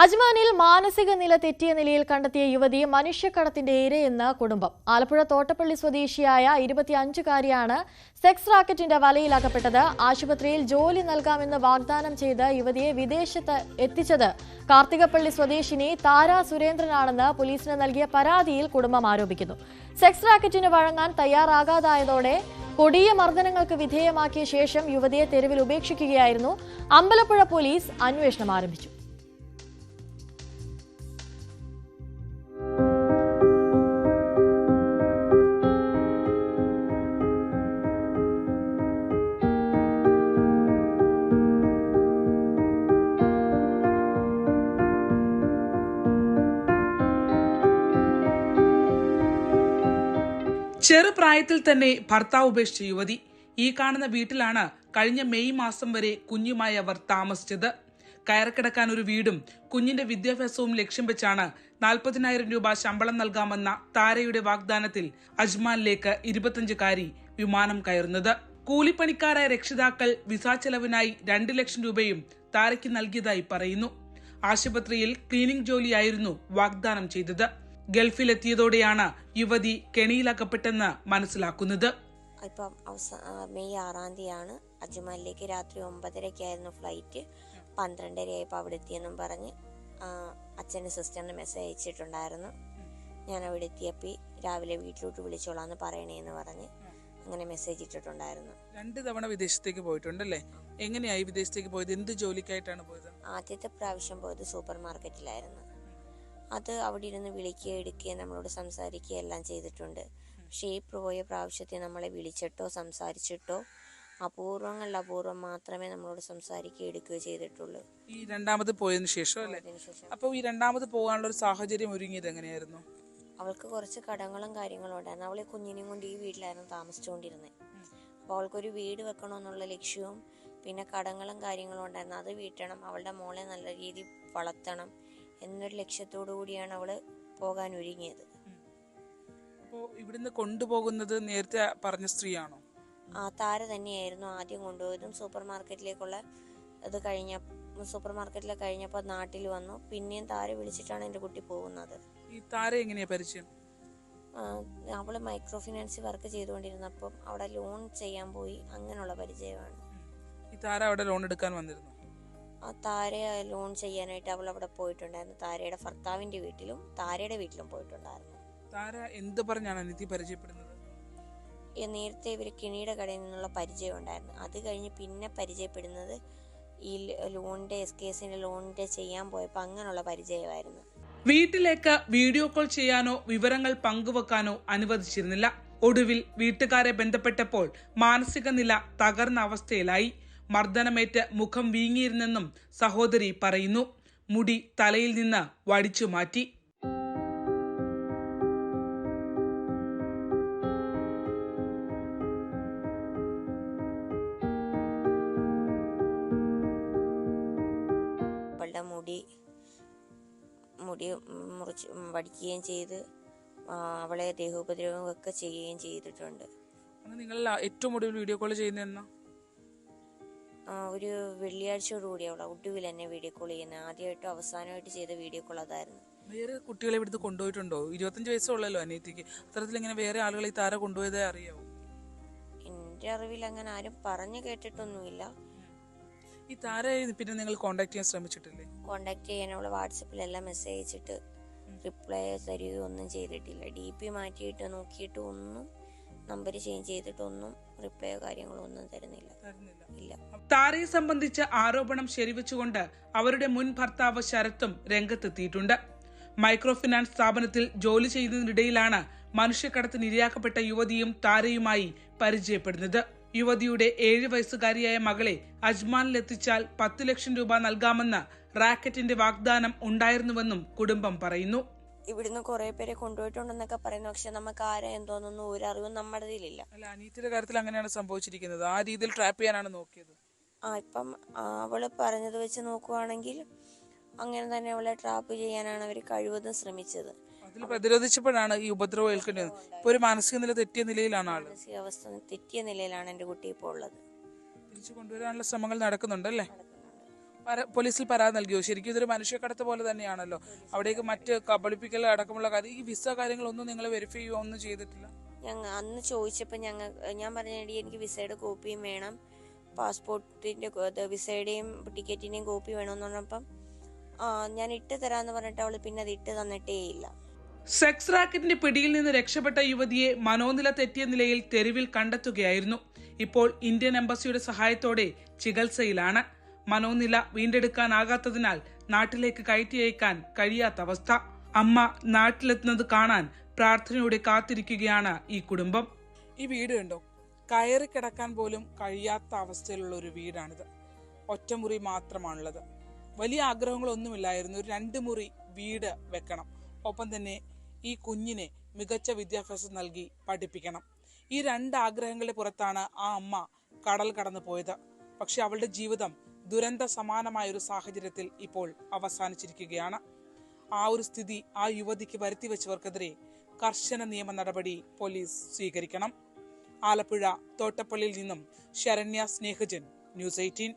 അജ്മാനിൽ മാനസിക നില തെറ്റിയ നിലയിൽ കണ്ടെത്തിയ യുവതി മനുഷ്യക്കടത്തിന്റെ ഇരയെന്ന് കുടുംബം. ആലപ്പുഴ തോട്ടപ്പള്ളി സ്വദേശിയായ 25-കാരിയാണ് സെക്സ് റാക്കറ്റിന്റെ വലയിലകപ്പെട്ടത്. ആശുപത്രിയിൽ ജോലി നൽകാമെന്ന് വാഗ്ദാനം ചെയ്ത് യുവതിയെ വിദേശത്ത് എത്തിച്ചത് കാർത്തികപ്പള്ളി സ്വദേശിനി താര സുരേന്ദ്രനാണെന്ന് പോലീസിന് നൽകിയ പരാതിയിൽ കുടുംബം ആരോപിക്കുന്നു. സെക്സ് റാക്കറ്റിന് വഴങ്ങാൻ തയ്യാറാകാതായതോടെ കൊടിയ മർദ്ദനങ്ങൾക്ക് വിധേയമാക്കിയ ശേഷം യുവതിയെ തെരുവിൽ ഉപേക്ഷിക്കുകയായിരുന്നു. അമ്പലപ്പുഴ പോലീസ് അന്വേഷണം ആരംഭിച്ചു. ചെറുപ്രായത്തിൽ തന്നെ ഭർത്താവ് ഉപേക്ഷിച്ച യുവതി. ഈ കാണുന്ന വീട്ടിലാണ് കഴിഞ്ഞ മെയ് മാസം വരെ കുഞ്ഞുമായി അവർ താമസിച്ചത്. കയറിക്കിടക്കാൻ ഒരു വീടും കുഞ്ഞിന്റെ വിദ്യാഭ്യാസവും ലക്ഷ്യം വെച്ചാണ് 40,000 രൂപ ശമ്പളം നൽകാമെന്ന താരയുടെ വാഗ്ദാനത്തിൽ അജ്മാനിലേക്ക് 25-കാരി വിമാനം കയറുന്നത്. കൂലിപ്പണിക്കാരായ രക്ഷിതാക്കൾ വിസ ചെലവിനായി 2 ലക്ഷം രൂപയും താരയ്ക്ക് നൽകിയതായി പറയുന്നു. ആശുപത്രിയിൽ ക്ലീനിംഗ് ജോലിയായിരുന്നു വാഗ്ദാനം ചെയ്തത്. ഗൾഫിലെത്തിയതോടെയാണ് യുവതി കെണിയിലകപ്പെട്ടെന്ന് മനസ്സിലാക്കുന്നത്. ഇപ്പം മെയ് 6-ാം തീയതിയാണ് അജ്മാനിലേക്ക് രാത്രി 9:30-ക്കായിരുന്നു ഫ്ലൈറ്റ്. 12:30 അവിടെ എത്തിയെന്നും പറഞ്ഞ് അച്ഛൻ്റെ സിസ്റ്ററിന് മെസ്സേജ് അയച്ചിട്ടുണ്ടായിരുന്നു. ഞാൻ അവിടെ എത്തിയപ്പോൾ രാവിലെ വീട്ടിലോട്ട് വിളിച്ചോളാന്ന് പറയണേന്ന് പറഞ്ഞ് അങ്ങനെ മെസ്സേജ് ഇട്ടിട്ടുണ്ടായിരുന്നു. 2 തവണ വിദേശത്തേക്ക് പോയിട്ടുണ്ടല്ലേ? എങ്ങനെയായി വിദേശത്തേക്ക് പോയത്? എന്ത് ജോലിക്കായിട്ടാണ് പോയത്? ആദ്യത്തെ പ്രാവശ്യം പോയത് സൂപ്പർ മാർക്കറ്റിലായിരുന്നു. അത് അവിടെ ഇരുന്ന് വിളിക്കുകയോ എടുക്കുകയോ നമ്മളോട് സംസാരിക്കുകയോ എല്ലാം ചെയ്തിട്ടുണ്ട്. പക്ഷേ ഈ പോയ പ്രാവശ്യത്തെ നമ്മളെ വിളിച്ചിട്ടോ സംസാരിച്ചിട്ടോ അപൂർവം മാത്രമേ നമ്മളോട് സംസാരിക്കുകയോ എടുക്കുകയോ ചെയ്തിട്ടുള്ളൂ. ഈ രണ്ടാമത് പോയതിനു ശേഷം അല്ലേ? അപ്പോൾ ഈ രണ്ടാമത് പോകാനുള്ള ഒരു സാഹചര്യം ഒരുങ്ങിയത് എങ്ങനെയായിരുന്നു? അവൾക്ക് കുറച്ച് കടങ്ങളും കാര്യങ്ങളും ഉണ്ടായിരുന്നു. അവളെ കുഞ്ഞിനെയും കൊണ്ട് ഈ വീട്ടിലായിരുന്നു താമസിച്ചുകൊണ്ടിരുന്നത്. അപ്പോൾ അവൾക്കൊരു വീട് വെക്കണമെന്നുള്ള ലക്ഷ്യവും പിന്നെ കടങ്ങളും കാര്യങ്ങളും ഉണ്ടായിരുന്നു. അത് വീട്ടണം, അവളുടെ മോളെ നല്ല രീതിയിൽ വളർത്തണം എന്നൊരു ലക്ഷ്യത്തോടു കൂടിയാണ് അവള് പോകാൻ ഒരുങ്ങിയത്. അപ്പോൾ ഇവിടുന്ന് കൊണ്ടുപോകുന്നത് നേരത്തെ പറഞ്ഞ സ്ത്രീയാണോ? താര തന്നെയായിരുന്നു ആദ്യം കൊണ്ടുപോയതും. സൂപ്പർ മാർക്കറ്റിലെ കഴിഞ്ഞപ്പോൾ നാട്ടിൽ വന്നു. പിന്നെയും താര വിളിച്ചിട്ടാണ് എൻ്റെ കുട്ടി പോകുന്നത്. ഈ താര എങ്ങനെയാ പരിചയം? അവള് മൈക്രോ ഫിനാൻസ് വർക്ക് ചെയ്തുകൊണ്ടിരുന്നപ്പം അവിടെ ലോൺ ചെയ്യാൻ പോയി, അങ്ങനെയുള്ള പരിചയമാണ്. ഈ താര അവിടെ ലോൺ എടുക്കാൻ വന്നിരുന്നു? താര ലോൺ ചെയ്യാനായിട്ട് അവൾ അവിടെ പോയിട്ടുണ്ടായിരുന്നു. താരയുടെ ഭർത്താവിന്റെ വീട്ടിലും താരയുടെ വീട്ടിലും പോയിട്ടുണ്ടായിരുന്നു. താര എന്ത് പറഞ്ഞാണ് അനിതി പരിചയപ്പെടുന്നത്? നേരത്തെ ഇവർ കിണിയുടെ കടയിൽ നിന്നുള്ള പരിചയം ഉണ്ടായിരുന്നു. അത് കഴിഞ്ഞ് പിന്നെ പരിചയപ്പെടുന്നത് ഈ കേസിന്റെ ലോണിന്റെ ചെയ്യാൻ പോയപ്പോൾ അങ്ങനെയുള്ള പരിചയമായിരുന്നു. വീട്ടിലേക്ക് വീഡിയോ കോൾ ചെയ്യാനോ വിവരങ്ങൾ പങ്കുവെക്കാനോ അനുവദിച്ചിരുന്നില്ല. ഒടുവിൽ വീട്ടുകാരെ ബന്ധപ്പെട്ടപ്പോൾ മാനസിക നില തകർന്ന അവസ്ഥയിലായി. മർദ്ദനമേറ്റ് മുഖം വീങ്ങിയിരുന്നെന്നും സഹോദരി പറയുന്നു. മുടി തലയിൽ നിന്ന് വടിച്ചു മാറ്റി. അവളുടെ മുടി മുറിച്ച് വടിക്കുകയും ചെയ്ത് അവളെ ദേഹോപദ്രവം ഒക്കെ ചെയ്യുകയും ചെയ്തിട്ടുണ്ട്. നിങ്ങൾ ഏറ്റവും ഒടുവിൽ വീഡിയോ കോൾ ചെയ്യുന്ന ഒരു വെള്ളിയാഴ്ചയോടുകൂടി അവളെ ഒടുവിൽ എന്നെ വീഡിയോ കോൾ ചെയ്യുന്നത്. ആദ്യമായിട്ടും അവസാനമായിട്ട് ചെയ്ത വീഡിയോ കോൾ അതായിരുന്നു. വേറെ കുട്ടികളെ ഇവിടുന്ന് കൊണ്ടുപോയിട്ടുണ്ടോ? 25 വയസ്സുള്ളല്ലോ അനിയത്തിക്ക്. അത്തരത്തിൽ ഇങ്ങനെ വേറെ ആളുകളെ ഈ താര കൊണ്ടുപോയതേ അറിയാവോ? എൻ്റെ അറിവിൽ അങ്ങനെ ആരും പറഞ്ഞു കേട്ടിട്ടൊന്നുമില്ല. ഈ താര പിന്നെ നിങ്ങൾ കോണ്ടാക്ട് ചെയ്യാൻ ശ്രമിച്ചിട്ടില്ലേ? കോണ്ടാക്ട് ചെയ്യാൻ അവള് വാട്സപ്പിലെല്ലാം മെസ്സേജ് അയച്ചിട്ട് റിപ്ലൈ തരികയോ ഒന്നും ചെയ്തിട്ടില്ല. DP മാറ്റിയിട്ട് നോക്കിയിട്ട് ഒന്നും, നമ്പർ ചേഞ്ച് ചെയ്തിട്ടൊന്നും റിപ്ലൈയോ കാര്യങ്ങളോ ഒന്നും തരുന്നില്ല. ഇല്ല. താരയെ സംബന്ധിച്ച ആരോപണം ശരിവെച്ചുകൊണ്ട് അവരുടെ മുൻ ഭർത്താവ് ശരത്തും രംഗത്തെത്തിയിട്ടുണ്ട്. മൈക്രോ ഫിനാൻസ് സ്ഥാപനത്തിൽ ജോലി ചെയ്യുന്നതിനിടയിലാണ് മനുഷ്യക്കടത്തിന് ഇരയാക്കപ്പെട്ട യുവതിയും താരയുമായി പരിചയപ്പെടുന്നത്. യുവതിയുടെ 7 വയസ്സുകാരിയായ മകളെ അജ്മാനിലെത്തിച്ചാൽ 10 ലക്ഷം രൂപ നൽകാമെന്ന് റാക്കറ്റിന്റെ വാഗ്ദാനം ഉണ്ടായിരുന്നുവെന്നും കുടുംബം പറയുന്നു. ഇവിടുന്ന് കുറെ പേരെ കൊണ്ടുപോയിട്ടുണ്ടെന്നൊക്കെ പറയുന്നു. പക്ഷെ നമുക്ക് ആരാ എന്തോന്നൊന്നും ഒരു അറിവും നമ്മുടെ ഇതിലില്ല. അല്ല, അനീതിയുടെ കാര്യത്തിൽ അങ്ങനെയാണ് സംഭവിച്ചിരിക്കുന്നത്. ആ രീതിയിൽ ട്രാപ്പ് ചെയ്യാനാണ് നോക്കിയത്. ഇപ്പം അവള് പറഞ്ഞത് വെച്ച് നോക്കുവാണെങ്കിൽ അങ്ങനെ തന്നെ അവളെ ട്രാപ്പ് ചെയ്യാനാണ് അവർ കഴിവതും ശ്രമിച്ചത്. അതിൽ പ്രതിരോധിച്ചപ്പോഴാണ് ഈ ഉപദ്രവം ഏൽക്കേണ്ടത്. ഇപ്പൊ ഒരു മാനസിക നില തെറ്റിയ നിലയിലാണ് ആള്. മാനസികാവസ്ഥ തെറ്റിയ നിലയിലാണ് എൻ്റെ കുട്ടി ഇപ്പോൾ ഉള്ളത്. തിരിച്ചു കൊണ്ടുവരാനുള്ള ശ്രമങ്ങൾ നടക്കുന്നുണ്ടല്ലേ? പോലീസിൽ പരാതി നൽകിയോ? ശരിക്കും ഇതൊരു മനുഷ്യക്കടത്ത് പോലെ തന്നെയാണല്ലോ. അവിടേക്ക് മറ്റ് കബളിപ്പിക്കൽ അടക്കമുള്ള കാര്യം, ഈ വിസ കാര്യങ്ങളൊന്നും നിങ്ങൾ വെരിഫൈ ചെയ്യുകയോ ഒന്നും ചെയ്തിട്ടില്ല? ഞങ്ങൾ അന്ന് ചോദിച്ചപ്പോൾ ഞാൻ പറഞ്ഞടി എനിക്ക് വിസയുടെ കോപ്പിയും വേണം, പാസ്പോർട്ടിൻ്റെ വിസയുടെയും ടിക്കറ്റിൻ്റെയും കോപ്പി വേണമെന്ന് പറഞ്ഞപ്പം ഞാൻ ഇട്ട് തരാമെന്ന് പറഞ്ഞിട്ട് അവൾ പിന്നെ അത് ഇട്ട് തന്നിട്ടേ ഇല്ല. സെക്സ് റാക്കറ്റിന്റെ പിടിയിൽ നിന്ന് രക്ഷപ്പെട്ട യുവതിയെ മനോനില തെറ്റിയ നിലയിൽ തെരുവിൽ കണ്ടെത്തുകയായിരുന്നു. ഇപ്പോൾ ഇന്ത്യൻ എംബസിയുടെ സഹായത്തോടെ ചികിത്സയിലാണ്. മനോനില വീണ്ടെടുക്കാനാകാത്തതിനാൽ നാട്ടിലേക്ക് കയറ്റി അയക്കാൻ കഴിയാത്ത അവസ്ഥ. അമ്മ നാട്ടിലെത്തുന്നത് കാണാൻ പ്രാർത്ഥനയോടെ കാത്തിരിക്കുകയാണ് ഈ കുടുംബം. ഈ വീട് കണ്ടോ, കയറി കിടക്കാൻ പോലും കഴിയാത്ത അവസ്ഥയിലുള്ള ഒരു വീടാണിത്. ഒറ്റമുറി മാത്രമാണുള്ളത്. വലിയ ആഗ്രഹങ്ങളൊന്നുമില്ലായിരുന്നു. ഒരു 2 മുറി വീട് വെക്കണം, ഒപ്പം തന്നെ ഈ കുഞ്ഞിനെ മികച്ച വിദ്യാഭ്യാസം നൽകി പഠിപ്പിക്കണം. ഈ 2 ആഗ്രഹങ്ങളുടെ പുറത്താണ് ആ അമ്മ കടൽ കടന്നു പോയത്. പക്ഷെ അവളുടെ ജീവിതം ദുരന്ത സമാനമായ ഒരു സാഹചര്യത്തിൽ ഇപ്പോൾ അവസാനിച്ചിരിക്കുകയാണ്. ആ ഒരു സ്ഥിതി ആ യുവതിക്ക് വരുത്തി വെച്ചവർക്കെതിരെ കർശന നിയമ നടപടി പോലീസ് സ്വീകരിക്കണം. ആലപ്പുഴ തോട്ടപ്പള്ളിയിൽ നിന്നും ശരണ്യ സ്നേഹജൻ, ന്യൂസ് 18.